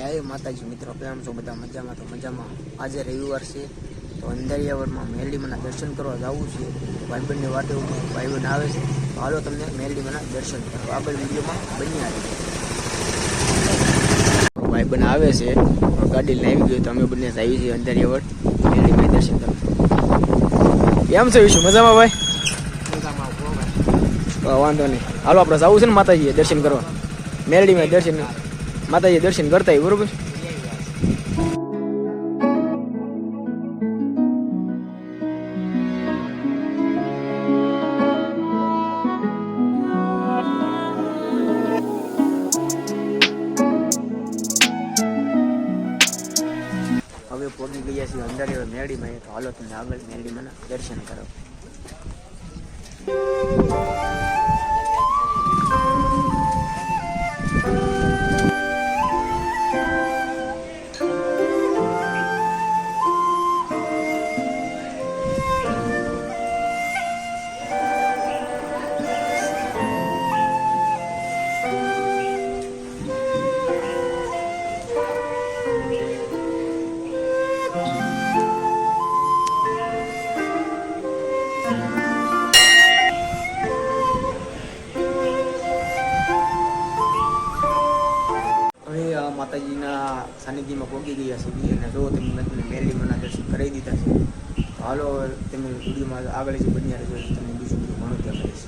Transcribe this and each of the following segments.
जय माताजी मित्रों, केम छो बधा मजामां? तो मजामां। आज रविवार है तो अंधारियावळमां मेलडीमाना दर्शन करवा जावुं छे। भाईबंधनी वाटे भाईबंध आवे छे तो हालो तमने मेलडीमाना दर्शन करो। आगळ विडियोमां बन्या रहेજો। भाईबंध आवे छे गाड़ी लई આવી ગયો तो અમે બંને આવી છીએ અંધારિયાવળ मेलडीमां दर्शन કરવા। કેમ છો વિશુ? મજામાં ભાઈ? મજામાં હો ભાઈ। વાંધો નહીં, હાલો આપણે જાવું છે ને માતાજીએ દર્શન કરવા। मेलडीमां दर्शन माताजी दर्शन करता है बरोबर। હવે પહોંચી ગયા છીએ અંધારિયાવળ મેલડીમાં। તો હાલો તમને આગળ મેલડીમાં દર્શન કરો। माताजीना सानिध्यमां पहोंची गया छे अने जो तमे मेलडीमां दर्शन करावी दीधा छे। तो हालो तमे विडियोमां आगळ जे बन्या रहेજો, तमे बीजुं બધું ઘણું ત્યાં મળે છે।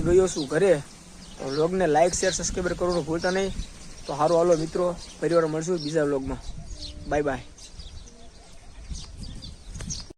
गयो शू घरे तो व्लॉग ने लाइक शेयर सब्सक्राइब करवानुं भूलता नहीं। तो हारो हालो मित्रों, परिवार मळशुं बीजा व्लॉग में। Bye bye.